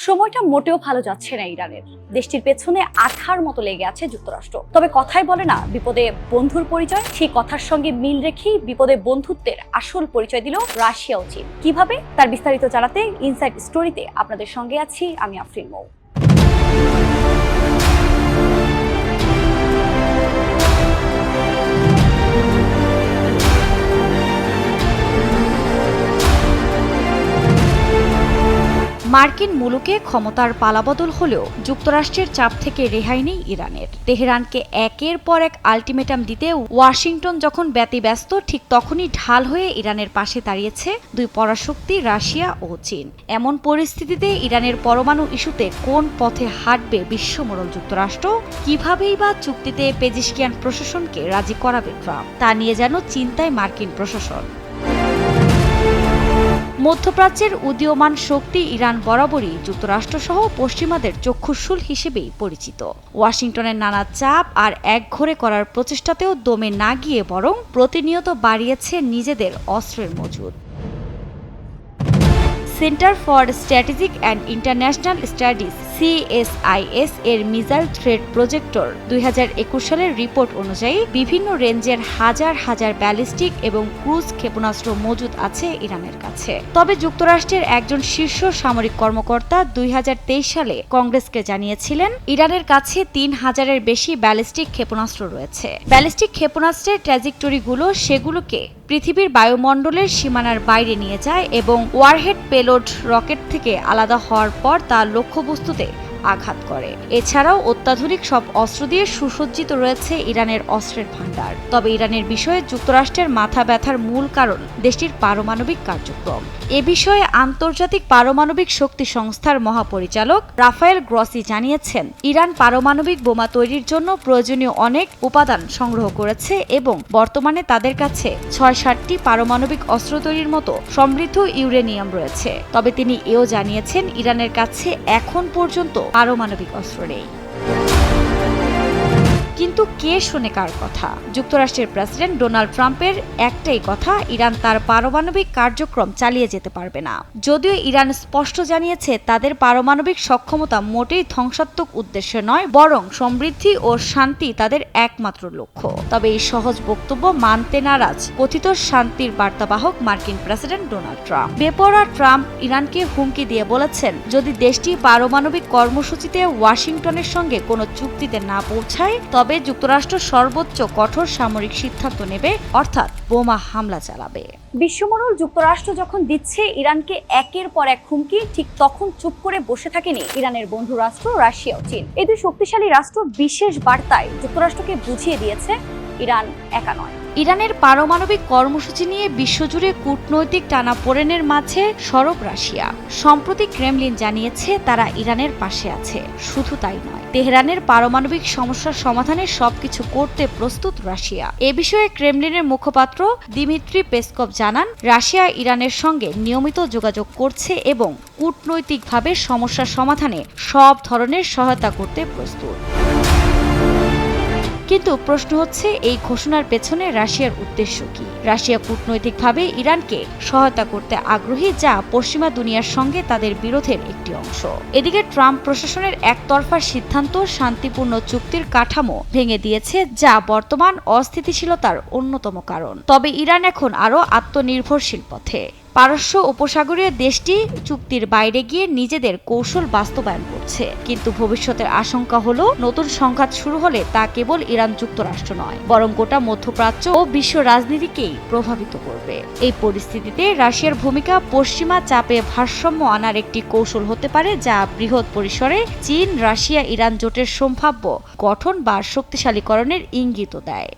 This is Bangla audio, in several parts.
সময়টা মোটেও ভালো যাচ্ছে না ইরানের। দেশটির পেছনে আঠার মতো লেগে আছে যুক্তরাষ্ট্র। তবে কথাই বলে না, বিপদে বন্ধুর পরিচয়, সেই কথার সঙ্গে মিল রেখেই বিপদে বন্ধুত্বের আসল পরিচয় দিল রাশিয়া ও চীন। কিভাবে, তার বিস্তারিত জানাতে ইনসাইড স্টোরিতে আপনাদের সঙ্গে আছি আমি আফরিন মৌ। মার্কিন মুলুকে ক্ষমতার পালাবদল হলেও যুক্তরাষ্ট্রের চাপ থেকে রেহাই নেই ইরানের। তেহরানকে একের পর এক আলটিমেটাম দিতে ওয়াশিংটন যখন ব্যতিব্যস্ত, ঠিক তখনই ঢাল হয়ে ইরানের পাশে দাঁড়িয়েছে দুই পরাশক্তি রাশিয়া ও চীন। এমন পরিস্থিতিতে ইরানের পরমাণু ইস্যুতে কোন পথে হাঁটবে বিশ্বমোড়ল যুক্তরাষ্ট্র, কিভাবেই বা চুক্তিতে পেজিশকিয়ান প্রশাসনকে রাজি করাবে ট্রাম্প, তা নিয়ে যেন চিন্তায় মার্কিন প্রশাসন। মধ্যপ্রাচ্যের উদীয়মান শক্তি ইরান বরাবরই যুক্তরাষ্ট্রসহ পশ্চিমাদের চক্ষুশূল হিসেবেই পরিচিত। ওয়াশিংটনের নানা চাপ আর একঘরে করার প্রচেষ্টাতেও দমে না গিয়ে বরং প্রতিনিয়ত বাড়িয়েছে নিজেদের অস্ত্রের মজুদ। Centre for strategic and international studies CSIS এর মিসাইল থ্রেট প্রজেক্টর 2021 সালের রিপোর্ট অনুযায়ী বিভিন্ন রেঞ্জের হাজার হাজার ব্যালিস্টিক এবং ক্রুজ ক্ষেপণাস্ত্র মজুদ আছে ইরানের কাছে। তবে যুক্তরাষ্ট্রের একজন শীর্ষ সামরিক কর্মকর্তা 2023 সালে কংগ্রেসকে জানিয়েছিলেন, ইরানের কাছে 3000-এর বেশি ব্যালিস্টিক ক্ষেপণাস্ত্র রয়েছে। ব্যালিস্টিক ক্ষেপণাস্ত্রের ট্র্যাজেক্টরিগুলো সেগুলোকে পৃথিবীর বায়ুমণ্ডলের সীমানার বাইরে নিয়ে যায় এবং ওয়ারহেড পেলোড রকেট থেকে আলাদা হওয়ার পর তা লক্ষ্যবস্তুতে আঘাত করে। এছাড়াও অত্যাধুনিক সব অস্ত্র দিয়ে সুসজ্জিত রয়েছে ইরানের অস্ত্রের ভাণ্ডার। তবে ইরানের বিষয়ে যুক্তরাষ্ট্রের মাথা ব্যথার মূল কারণ দেশটির পারমাণবিক কার্যক্রম। এ বিষয়ে আন্তর্জাতিক পারমাণবিক শক্তি সংস্থার মহাপরিচালক রাফায়েল গ্রসি জানিয়েছেন, ইরান পারমাণবিক বোমা তৈরির জন্য প্রয়োজনীয় অনেক উপাদান সংগ্রহ করেছে এবং বর্তমানে তাদের কাছে 6-7টি পারমাণবিক অস্ত্র তৈরির মতো সমৃদ্ধ ইউরেনিয়াম রয়েছে। তবে তিনি এও জানিয়েছেন, ইরানের কাছে এখন পর্যন্ত পারমাণবিক অস্ত্র নেই। কিন্তু কে শোনে কার কথা? যুক্তরাষ্ট্রের প্রেসিডেন্ট ডোনাল্ড ট্রাম্পের একটাই কথা, ইরান তার পারমাণবিক কার্যক্রম চালিয়ে যেতে পারবে না। যদিও ইরান স্পষ্ট জানিয়েছে, তাদের পারমাণবিক সক্ষমতা মোটেই ধ্বংসাত্মক উদ্দেশ্যে নয়, বরং সমৃদ্ধি ও শান্তি তাদের একমাত্র লক্ষ্য। তবে এই সহজ বক্তব্য মানতে নারাজ কথিত শান্তির বার্তাবাহক মার্কিন প্রেসিডেন্ট ডোনাল্ড ট্রাম্প। বেপরোয়া ট্রাম্প ইরানকে হুমকি দিয়ে বলেছেন, যদি দেশটি পারমাণবিক কর্মসূচিতে ওয়াশিংটনের সঙ্গে কোনো চুক্তিতে না পৌঁছায়, তবে যুক্তরাষ্ট্র সর্বোচ্চ কঠোর সামরিক সিদ্ধান্ত নেবে, অর্থাৎ বোমা হামলা চালাবে। বিশ্বমোড়ল যুক্তরাষ্ট্র যখন দিচ্ছে ইরানকে একের পর এক হুমকি, ঠিক তখন চুপ করে বসে থাকেনি ইরানের বন্ধু রাষ্ট্র রাশিয়া ও চীন। এই দুই শক্তিশালী রাষ্ট্র বিশেষ বার্তায় যুক্তরাষ্ট্রকে বুঝিয়ে দিয়েছে, ইরান একা নয়। ইরানের পারমাণবিক কর্মসূচি নিয়ে বিশ্বজুড়ে কূটনৈতিক টানাপোড়েনের মাঝে সরব রাশিয়া। সম্প্রতি ক্রেমলিন জানিয়েছে, তারা ইরানের পাশে আছে। শুধু তাই নয়, তেহরানের পারমাণবিক সমস্যার সমাধানে সবকিছু করতে প্রস্তুত রাশিয়া। এ বিষয়ে ক্রেমলিনের মুখপাত্র দিমিত্রি পেসকভ জানান, রাশিয়া ইরানের সঙ্গে নিয়মিত যোগাযোগ করছে এবং কূটনৈতিকভাবে সমস্যার সমাধানে সব ধরনের সহায়তা করতে প্রস্তুত। কিন্তু প্রশ্ন হচ্ছে, এই ঘোষণার পেছনে রাশিয়ার উদ্দেশ্য কি? রাশিয়া কূটনৈতিকভাবে ইরানকে সহায়তা করতে আগ্রহী, যা পশ্চিমা দুনিয়ার সঙ্গে তাদের বিরোধের একটি অংশ। এদিকে ট্রাম্প প্রশাসনের একতরফা সিদ্ধান্ত শান্তিপূর্ণ চুক্তির কাঠামো ভেঙে দিয়েছে, যা বর্তমান অস্থিতিশীলতার অন্যতম কারণ। তবে ইরান এখন আরও আত্মনির্ভরশীল পথে। পারস্য উপসাগরীয় দেশটি চুক্তির বাইরে গিয়ে নিজেদের কৌশল বাস্তবায়ন করছে। কিন্তু ভবিষ্যতের আশঙ্কা হলো, নতুন সংঘাত শুরু হলে তা কেবল ইরান যুক্তরাষ্ট্র নয়, বরং গোটা মধ্যপ্রাচ্য ও বিশ্ব রাজনীতিকেই প্রভাবিত করবে। এই পরিস্থিতিতে রাশিয়ার ভূমিকা পশ্চিমা চাপে ভারসাম্য আনার একটি কৌশল হতে পারে, যা বৃহৎ পরিসরে চীন রাশিয়া ইরান জোটের সম্ভাব্য গঠন বা শক্তিশালীকরণের ইঙ্গিত দেয়।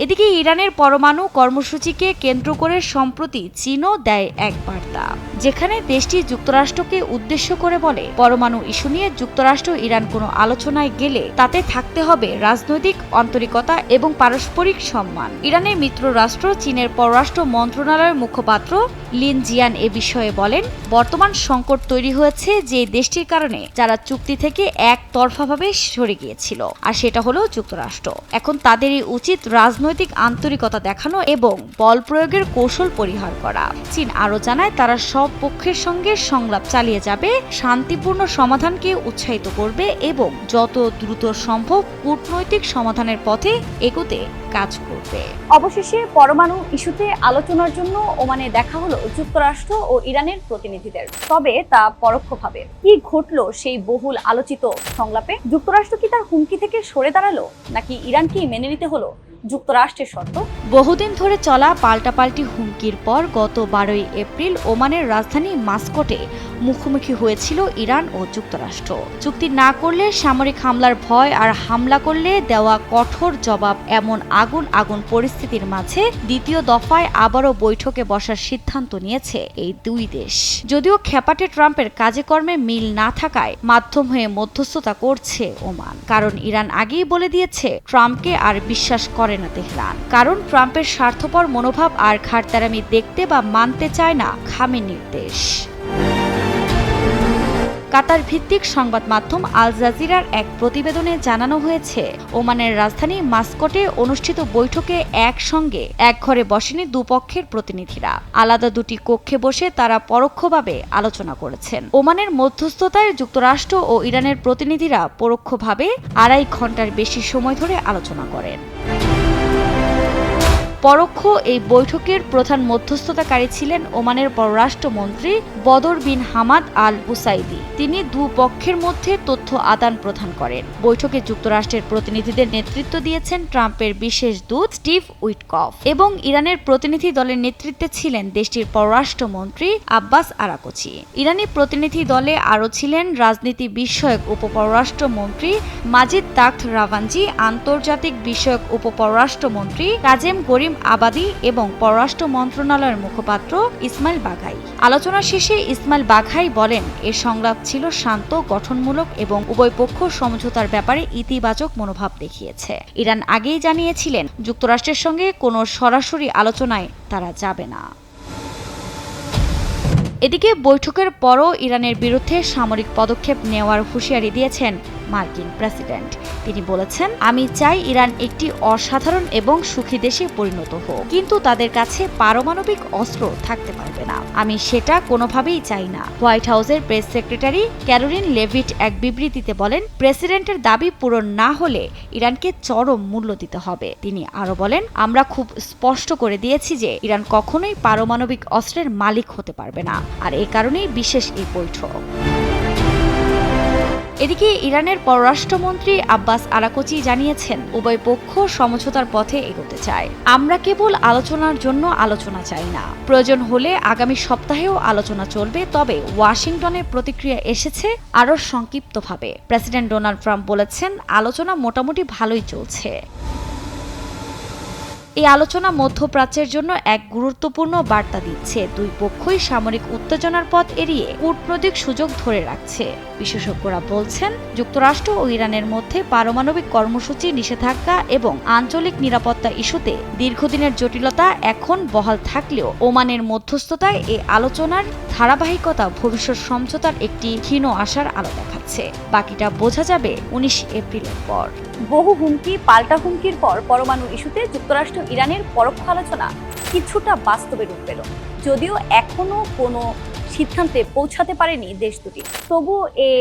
এদিকে ইরানের পরমাণু কর্মসূচিকে কেন্দ্র করে সম্প্রতি চীনও দেয় এক বার্তা, যেখানে দেশটি যুক্তরাষ্ট্রকে উদ্দেশ্য করে বলে, পরমাণু ইস্যু নিয়ে যুক্তরাষ্ট্র ইরান কোনো আলোচনায় গেলে তাতে থাকতে হবে রাজনৈতিক আন্তরিকতা এবং পারস্পরিক সম্মান। ইরানের মিত্র রাষ্ট্র চীনের পররাষ্ট্র মন্ত্রণালয়ের মুখপাত্র লিন জিয়ান এ বিষয়ে বলেন, বর্তমান সংকট তৈরি হয়েছে যে দেশটির কারণে যারা চুক্তি থেকে একতরফাভাবে সরে গিয়েছিল, আর সেটা হলো যুক্তরাষ্ট্র। এখন তাদেরই উচিত রাজনৈতিক আন্তরিকতা দেখানো এবং বল প্রয়োগের কৌশল পরিহার করা। চীন আরও জানায়, তারা সব পক্ষের সঙ্গে সংলাপ চালিয়ে যাবে, শান্তিপূর্ণ সমাধানকে উৎসাহিত করবে এবং যত দ্রুত সম্ভব কূটনৈতিক সমাধানের পথে এগোতে কাজ করবে। অবশেষে পরমাণু ইস্যুতে আলোচনার জন্য ওমানে দেখা হলো যুক্তরাষ্ট্র ও ইরানের প্রতিনিধিদের, তবে তা পরোক্ষভাবে। কি ঘটলো সেই বহুল আলোচিত সংলাপে? যুক্তরাষ্ট্র কি তার হুমকি থেকে সরে দাঁড়ালো, নাকি ইরান কি মেনে নিতে হলো যুক্তরাষ্ট্রের শর্ত? বহুদিন ধরে চলা পাল্টাপাল্টি হুমকির পর গত 12ই এপ্রিল ওমানের রাজধানী মাস্কটে মুখোমুখি হয়েছিল ইরান ও যুক্তরাষ্ট্র। চুক্তি না করলে সামরিক হামলার ভয় আর হামলা করলে দেওয়া কঠোর জবাব, এমন আগুন পরিস্থিতির মাঝে দ্বিতীয় দফায় আবারও বৈঠকে বসার সিদ্ধান্ত নিয়েছে এই দুই দেশ। যদিও খেপাটে ট্রাম্পের কাজে কর্মে মিল না থাকায় মাধ্যম হয়ে মধ্যস্থতা করছে ওমান, কারণ ইরান আগেই বলে দিয়েছে ট্রাম্পকে আর বিশ্বাস করে না তেহরান, কারণ ট্রাম্পের স্বার্থপর মনোভাব আর খারতারামি দেখতে বা মানতে চায় না খামেনির দেশ। কাতার ভিত্তিক সংবাদ মাধ্যম আল জাজিরার এক প্রতিবেদনে জানানো হয়েছে, ওমানের রাজধানী মাস্কটে অনুষ্ঠিত বৈঠকে একসঙ্গে এক ঘরে বসেনি দুপক্ষের প্রতিনিধিরা। আলাদা দুটি কক্ষে বসে তারা পরোক্ষভাবে আলোচনা করেছেন। ওমানের মধ্যস্থতায় যুক্তরাষ্ট্র ও ইরানের প্রতিনিধিরা পরোক্ষভাবে 2.5 ঘন্টার বেশি সময় ধরে আলোচনা করেন। পরোক্ষ এই বৈঠকের প্রধান মধ্যস্থতাকারী ছিলেন ওমানের পররাষ্ট্রমন্ত্রী বদর বিন হামাদ আল বুসাইদি। তিনি দুপক্ষের মধ্যে তথ্য আদান প্রদান করেন। বৈঠকে যুক্তরাষ্ট্রের প্রতিনিধিদের নেতৃত্ব দিয়েছেন ট্রাম্পের বিশেষ দূত স্টিভ উইটকফ এবং ইরানের প্রতিনিধি দলের নেতৃত্বে ছিলেন দেশটির পররাষ্ট্রমন্ত্রী আব্বাস আরাকচি। ইরানি প্রতিনিধি দলে আরও ছিলেন রাজনীতি বিষয়ক উপপররাষ্ট্রমন্ত্রী মাজিদ তাখত রাভানজি, আন্তর্জাতিক বিষয়ক উপপররাষ্ট্রমন্ত্রী কাজেম গরিম আবাদি এবং পররাষ্ট্র মন্ত্রণালয়ের মুখপাত্র ইসমাইল বাঘাই। আলোচনা শেষে ইসমাইল বাঘাই বলেন, এ সংলাপ ছিল শান্ত, গঠনমূলক এবং উভয় পক্ষ সমঝোতার ব্যাপারে ইতিবাচক মনোভাব দেখিয়েছে। ইরান আগেই জানিয়েছিলেন যুক্তরাষ্ট্রের সঙ্গে কোনো সরাসরি আলোচনায় তারা যাবে না। এদিকে বৈঠকের পরও ইরানের বিরুদ্ধে সামরিক পদক্ষেপ নেওয়ার হুঁশিয়ারি দিয়েছেন মার্কিন প্রেসিডেন্ট। তিনি বলেছেন, আমি চাই ইরান একটি অসাধারণ এবং সুখী দেশে পরিণত হোক, কিন্তু তাদের কাছে পারমাণবিক অস্ত্র থাকতে পারবে না। আমি সেটা কোনোভাবেই চাই না। হোয়াইট হাউসের প্রেস সেক্রেটারি ক্যারোলিন লেভিট এক বিবৃতিতে বলেন, প্রেসিডেন্টের দাবি পূরণ না হলে ইরানকে চরম মূল্য দিতে হবে। তিনি আরও বলেন, আমরা খুব স্পষ্ট করে দিয়েছি যে ইরান কখনোই পারমাণবিক অস্ত্রের মালিক হতে পারবে না, আর এ কারণেই বিশেষ এই বৈঠক। এদিকে ইরানের পররাষ্ট্রমন্ত্রী আব্বাস আরাকচি জানিয়েছেন, উভয় পক্ষ সমঝোতার পথে এগোতে চায়। আমরা কেবল আলোচনার জন্য আলোচনা চাই না, প্রয়োজন হলে আগামী সপ্তাহেও আলোচনা চলবে। তবে ওয়াশিংটনের প্রতিক্রিয়া এসেছে আরও সংক্ষিপ্তভাবে। প্রেসিডেন্ট ডোনাল্ড ট্রাম্প বলেছেন, আলোচনা মোটামুটি ভালোই চলছে। এই আলোচনা মধ্যপ্রাচ্যের জন্য এক গুরুত্বপূর্ণ বার্তা দিচ্ছে। দুই পক্ষই সামরিক উত্তেজনার পথ এড়িয়ে কূটনৈতিক সুযোগ ধরে রাখছে। বিশেষজ্ঞরা বলছেন, যুক্তরাষ্ট্র ও ইরানের মধ্যে পারমাণবিক কর্মসূচি, নিষেধাজ্ঞা এবং আঞ্চলিক নিরাপত্তা ইস্যুতে দীর্ঘদিনের জটিলতা এখন বহাল থাকলেও ওমানের মধ্যস্থতায় এই আলোচনার ধারাবাহিকতা ভবিষ্যৎ সমঝোতার একটি ক্ষীণ আশার আলো দেখাচ্ছে। বাকিটা বোঝা যাবে 19 এপ্রিলের পর। বহু হুমকি পাল্টা হুমকির পর পরমাণু ইস্যুতে যুক্তরাষ্ট্র ইরানের পরোক্ষ আলোচনা কিছুটা বাস্তবে রূপ পেল, যদিও এখনো কোনো সিদ্ধান্তে পৌঁছাতে পারেনি দেশ দুটি। তবু এ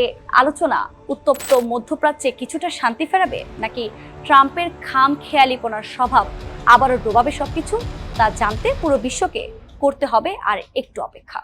আলোচনা উত্তপ্ত মধ্যপ্রাচ্যে কিছুটা শান্তি ফেরাবে, নাকি ট্রাম্পের খামখেয়ালিপনার স্বভাব আবারও ডোবাবে সবকিছু? তা জানতে পুরো বিশ্বকে করতে হবে আর একটু অপেক্ষা।